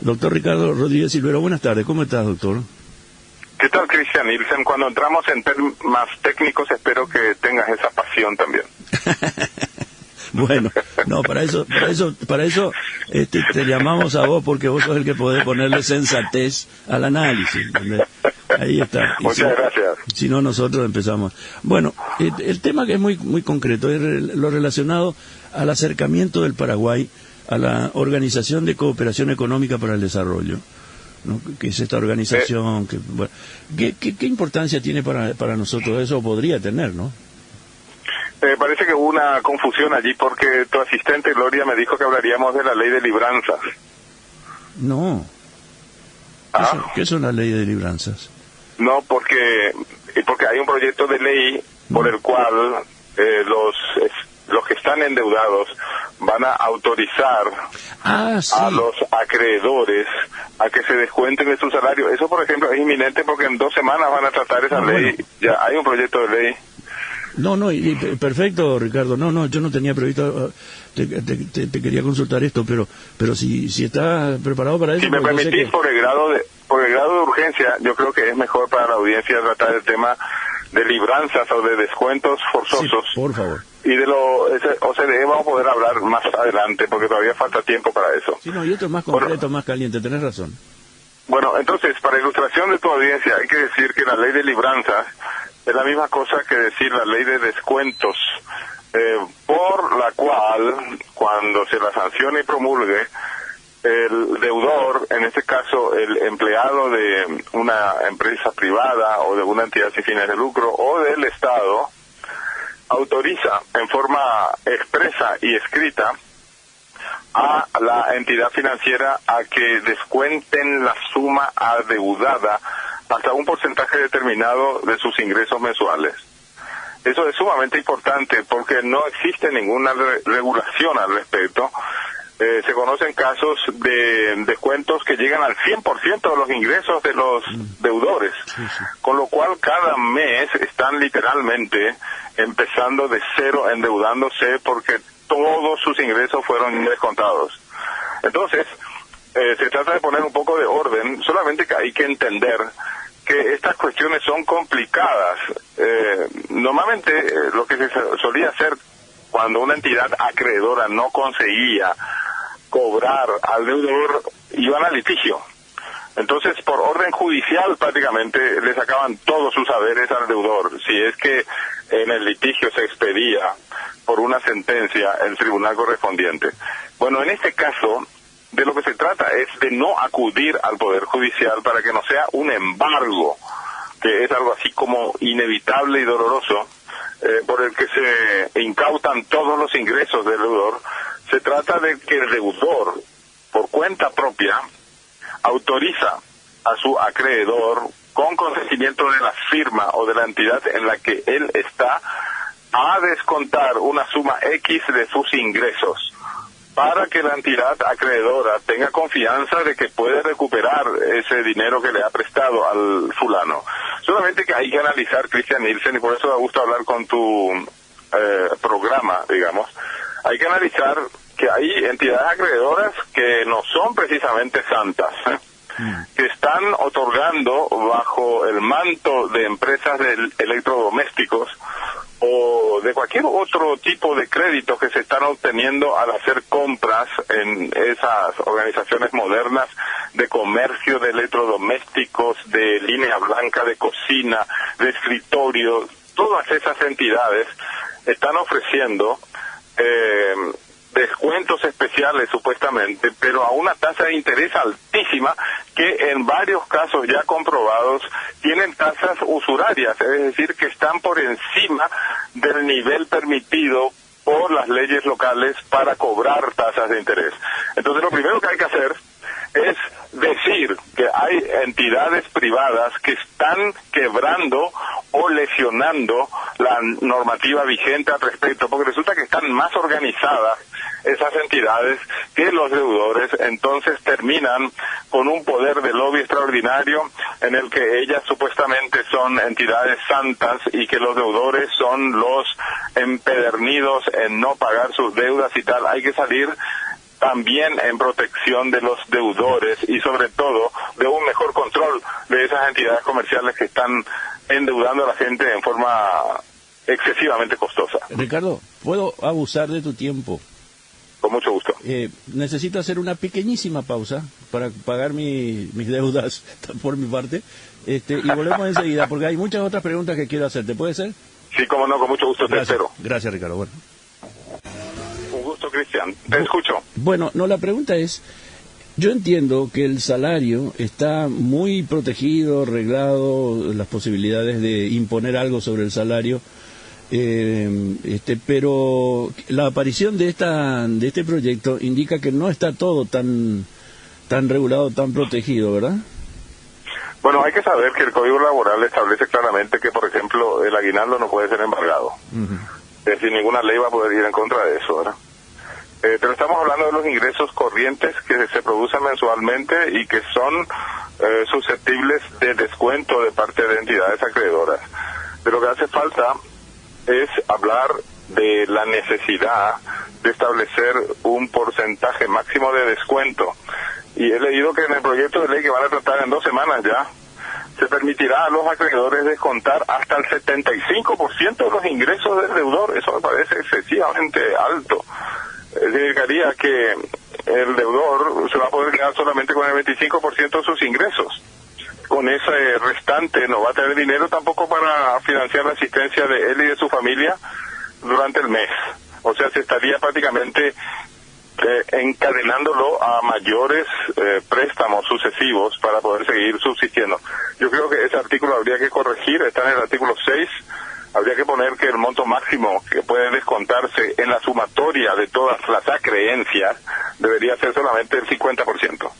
Doctor Ricardo Rodríguez Silvero, buenas tardes. ¿Cómo estás, doctor? ¿Qué tal, Cristian Nielsen? Cuando entramos en temas técnicos, espero que tengas esa pasión también. Bueno, no, para eso te llamamos a vos porque vos sos el que podés ponerle sensatez al análisis, ¿entendés? Ahí está. Muchas gracias. Si no, nosotros empezamos. Bueno, el tema que es muy concreto es lo relacionado al acercamiento del Paraguay a la Organización de Cooperación Económica para el Desarrollo, ¿no? Que es esta organización que, bueno, ¿qué importancia tiene para nosotros eso? O podría tener, ¿no? Parece que hubo una confusión allí porque tu asistente Gloria me dijo que hablaríamos de la ley de libranzas. No. ¿Qué es una ley de libranzas? No, porque hay un proyecto de ley por el cual los que están endeudados van a autorizar a los acreedores a que se descuenten de su salario. Eso, por ejemplo, es inminente porque en 2 semanas van a tratar esa ley. Bueno. Ya hay un proyecto de ley. No, perfecto, Ricardo. No, yo no tenía previsto, te quería consultar esto, pero si estás preparado para eso. Si me permitís, por el grado de urgencia, yo creo que es mejor para la audiencia tratar el tema de libranzas o de descuentos forzosos. Sí, por favor. Y de OCDE vamos a poder hablar más adelante, porque todavía falta tiempo para eso. Sí, no, y esto es más concreto, más caliente, tenés razón. Bueno, entonces, para ilustración de tu audiencia, hay que decir que la ley de libranzas es la misma cosa que decir la ley de descuentos, por la cual, cuando se la sancione y promulgue, el deudor, en este caso el empleado de una empresa privada o de una entidad sin fines de lucro o del Estado, autoriza en forma expresa y escrita a la entidad financiera a que descuenten la suma adeudada hasta un porcentaje determinado de sus ingresos mensuales. Eso es sumamente importante porque no existe ninguna regulación al respecto. Se conocen casos de descuentos que llegan al 100% de los ingresos de los deudores, con lo cual cada mes están literalmente empezando de cero, endeudándose porque todos sus ingresos fueron descontados. Entonces, se trata de poner un poco de orden, solamente que hay que entender que estas cuestiones son complicadas. Normalmente lo que se solía hacer cuando una entidad acreedora no conseguía cobrar al deudor, iban a litigio. Entonces, por orden judicial prácticamente le sacaban todos sus haberes al deudor. Si es que en el litigio se expedía por una sentencia el tribunal correspondiente. Bueno, en este caso, de lo que se trata es de no acudir al Poder Judicial para que no sea un embargo, que es algo así como inevitable y doloroso, por el que se incautan todos los ingresos del deudor. Se trata de que el deudor, por cuenta propia, autoriza a su acreedor, con consentimiento de la firma o de la entidad en la que él está, a descontar una suma X de sus ingresos, para que la entidad acreedora tenga confianza de que puede recuperar ese dinero que le ha prestado al fulano. Solamente que hay que analizar, Cristian Nielsen, y por eso me gusta hablar con tu programa, digamos, hay que analizar que hay entidades acreedoras que no son precisamente santas, que están otorgando bajo el manto de empresas de electrodomésticos o de cualquier otro tipo de crédito que se están obteniendo al hacer compras en esas organizaciones modernas de comercio de electrodomésticos, de línea blanca, de cocina, de escritorio. Todas esas entidades están ofreciendo descuentos especiales supuestamente, pero a una tasa de interés altísima que en varios casos ya comprobados tienen tasas usurarias, es decir, que están por encima del nivel permitido por las leyes locales para cobrar tasas de interés. Entonces lo primero que hay que hacer es decir que hay entidades privadas que están quebrando o lesionando la normativa vigente al respecto, porque resulta que están más organizadas esas entidades que los deudores. Entonces terminan con un poder de lobby extraordinario en el que ellas supuestamente son entidades santas y que los deudores son los empedernidos en no pagar sus deudas y tal. Hay que salir también en protección de los deudores y sobre todo de un mejor control de esas entidades comerciales que están endeudando a la gente en forma excesivamente costosa. Ricardo, ¿puedo abusar de tu tiempo? Con mucho gusto. Necesito hacer una pequeñísima pausa para pagar mis deudas por mi parte, y volvemos enseguida, porque hay muchas otras preguntas que quiero hacerte. ¿Puede ser? Sí, cómo no, con mucho gusto. Te espero. Gracias, Ricardo. Bueno. Un gusto, Cristian. Te escucho. Bueno, no, la pregunta es, yo entiendo que el salario está muy protegido, reglado, las posibilidades de imponer algo sobre el salario, pero la aparición de este proyecto indica que no está todo tan regulado, tan protegido, ¿verdad? Bueno, hay que saber que el Código Laboral establece claramente que, por ejemplo, el aguinaldo no puede ser embargado. Es decir, ninguna ley va a poder ir en contra de eso, ¿verdad? Pero estamos hablando de los ingresos corrientes que se producen mensualmente y que son susceptibles de descuento de parte de entidades acreedoras. De lo que hace falta es hablar de la necesidad de establecer un porcentaje máximo de descuento. Y he leído que en el proyecto de ley que van a tratar en 2 semanas ya, se permitirá a los acreedores descontar hasta el 75% de los ingresos del deudor. Eso me parece excesivamente alto. Significaría que el deudor se va a poder quedar solamente con el 25% de sus ingresos. Con ese restante no va a tener dinero tampoco para financiar la asistencia de él y de su familia durante el mes. O sea, se estaría prácticamente encadenándolo a mayores préstamos sucesivos para poder seguir subsistiendo. Yo creo que ese artículo habría que corregir, está en el artículo 6, habría que poner que el monto máximo que puede descontarse en la sumatoria de todas las acreencias debería ser solamente el 50%.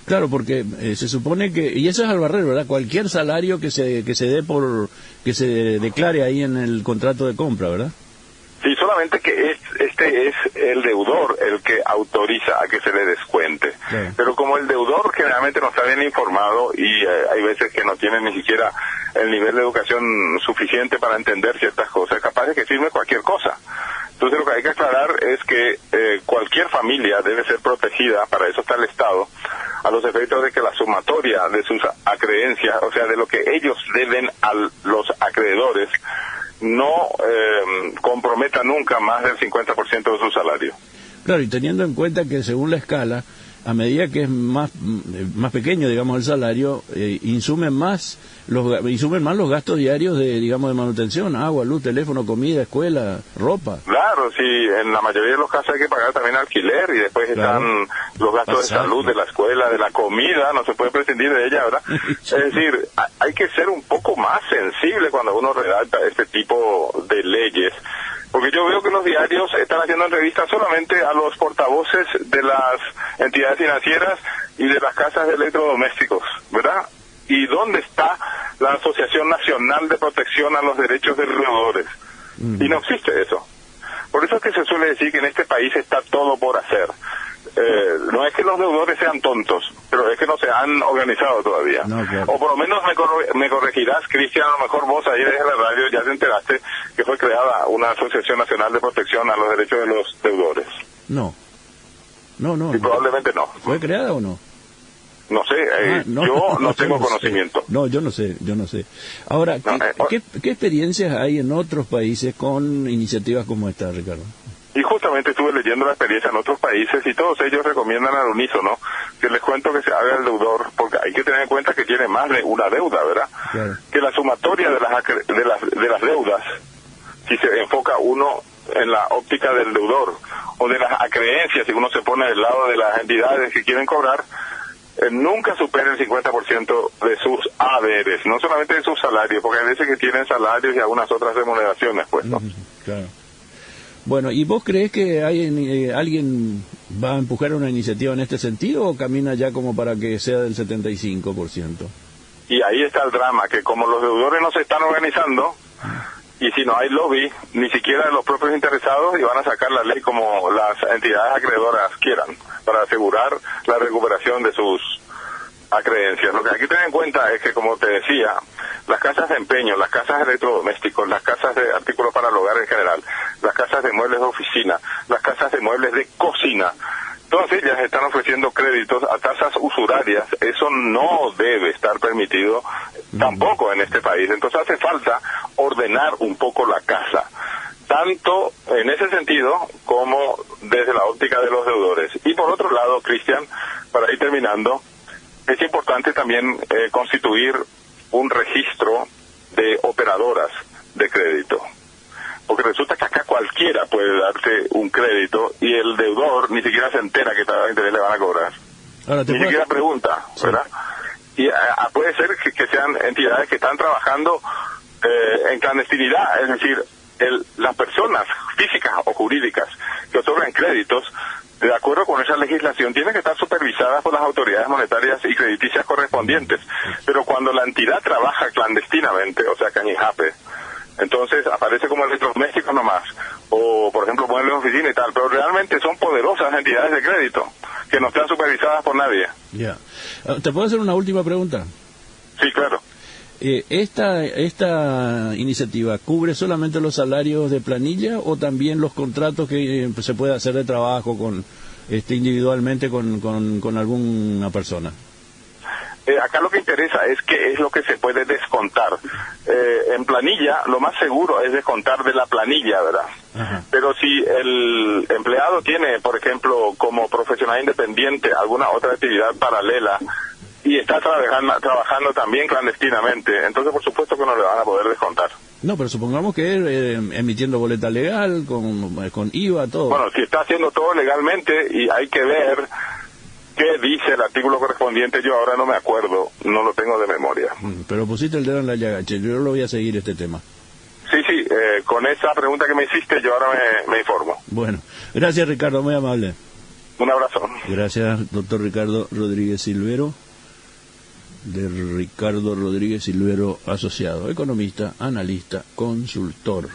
Claro, porque se supone que, y eso es al barrer, ¿verdad? Cualquier salario que se que se declare ahí en el contrato de compra, ¿verdad? Sí, solamente que este es el deudor el que autoriza a que se le descuente. Claro. Pero como el deudor generalmente no está bien informado y hay veces que no tiene ni siquiera el nivel de educación suficiente para entender ciertas cosas, es capaz de que firme cualquier cosa. Entonces lo que hay que aclarar es que cualquier familia debe ser protegida, para eso está el Estado, a los efectos de que la sumatoria de sus acreencias, o sea, de lo que ellos deben a los acreedores, no comprometa nunca más del 50% de su salario. Claro, y teniendo en cuenta que según la escala, a medida que es más pequeño, digamos, el salario, insumen más los gastos diarios de manutención, agua, luz, teléfono, comida, escuela, ropa. Claro, sí, en la mayoría de los casos hay que pagar también alquiler y después están los gastos de salud, de la escuela, de la comida, no se puede prescindir de ella, ¿verdad? Es decir, hay que ser un poco más sensible cuando uno redacta este tipo de leyes. Porque yo veo que los diarios están haciendo entrevistas solamente a los portavoces de las entidades financieras y de las casas de electrodomésticos, ¿verdad? ¿Y dónde está la Asociación Nacional de Protección a los Derechos de los Deudores? Y no existe eso. Por eso es que se suele decir que en este país está todo por hacer. No es que los deudores sean tontos, pero es que no se han organizado todavía. No, claro. O por lo menos me corregirás, Cristian, a lo mejor vos ahí desde la radio ya te enteraste que fue creada una Asociación Nacional de Protección a los Derechos de los Deudores. No. Y probablemente no. ¿Fue creada o no? No sé, yo no tengo conocimiento. No, yo no sé. Ahora, ¿qué experiencias hay en otros países con iniciativas como esta, Ricardo? Y justamente estuve leyendo la experiencia en otros países y todos ellos recomiendan al unísono que les cuento que se haga el deudor, porque hay que tener en cuenta que tiene más de una deuda, ¿verdad? Claro. Que la sumatoria de las deudas, si se enfoca uno en la óptica del deudor o de las acreencias, si uno se pone del lado de las entidades que quieren cobrar, nunca supera el 50% de sus haberes, no solamente de sus salarios, porque hay veces que tienen salarios y algunas otras remuneraciones, pues, ¿no? Claro. Bueno, ¿y vos crees que alguien va a empujar una iniciativa en este sentido o camina ya como para que sea del 75%? Y ahí está el drama, que como los deudores no se están organizando, y si no hay lobby, ni siquiera los propios interesados, y van a sacar la ley como las entidades acreedoras quieran, para asegurar la recuperación de sus acreencias. Lo que hay que tener en cuenta es que, como te decía, las casas de empeño, las casas de electrodomésticos, las casas de artículos para el hogar en general, las casas de muebles de oficina, las casas de muebles de cocina, todas ellas están ofreciendo créditos a tasas usurarias. Eso no debe estar permitido tampoco en este país. Entonces hace falta ordenar un poco la casa, tanto en ese sentido como desde la óptica de los deudores. Y por otro lado, Cristian, para ir terminando, es importante también constituir un registro de operadoras de crédito. Porque resulta que acá cualquiera puede darse un crédito y el deudor ni siquiera se entera que cada interés le van a cobrar. Ahora, Ni siquiera pregunta, ¿verdad? Y puede ser que sean entidades que están trabajando en clandestinidad, es decir, las personas físicas o jurídicas que otorgan créditos, de acuerdo con esa legislación, tienen que estar supervisadas por las autoridades monetarias y crediticias correspondientes. Pero cuando la entidad trabaja clandestinamente, o sea, cañijape, entonces aparece como electrodoméstico nomás, o por ejemplo ponerle en oficina y tal, pero realmente son poderosas entidades de crédito que no están supervisadas por nadie. Ya. ¿Te puedo hacer una última pregunta? Sí, claro. ¿Esta iniciativa cubre solamente los salarios de planilla o también los contratos que se puede hacer de trabajo con individualmente con alguna persona? Acá lo que interesa es qué es lo que se puede descontar. En planilla, lo más seguro es descontar de la planilla, ¿verdad? Ajá. Pero si el empleado tiene, por ejemplo, como profesional independiente, alguna otra actividad paralela y está trabajando también clandestinamente, entonces por supuesto que no le van a poder descontar. No, pero supongamos que emitiendo boleta legal, con IVA, todo. Bueno, si está haciendo todo legalmente y hay que ver qué dice el artículo correspondiente, yo ahora no me acuerdo, no lo tengo de memoria. Pero pusiste el dedo en la llaga, che, yo lo voy a seguir este tema. Sí, con esa pregunta que me hiciste yo ahora me informo. Bueno, gracias Ricardo, muy amable. Un abrazo. Gracias, doctor Ricardo Rodríguez Silvero, de Ricardo Rodríguez Silvero Asociado, economista, analista, consultor.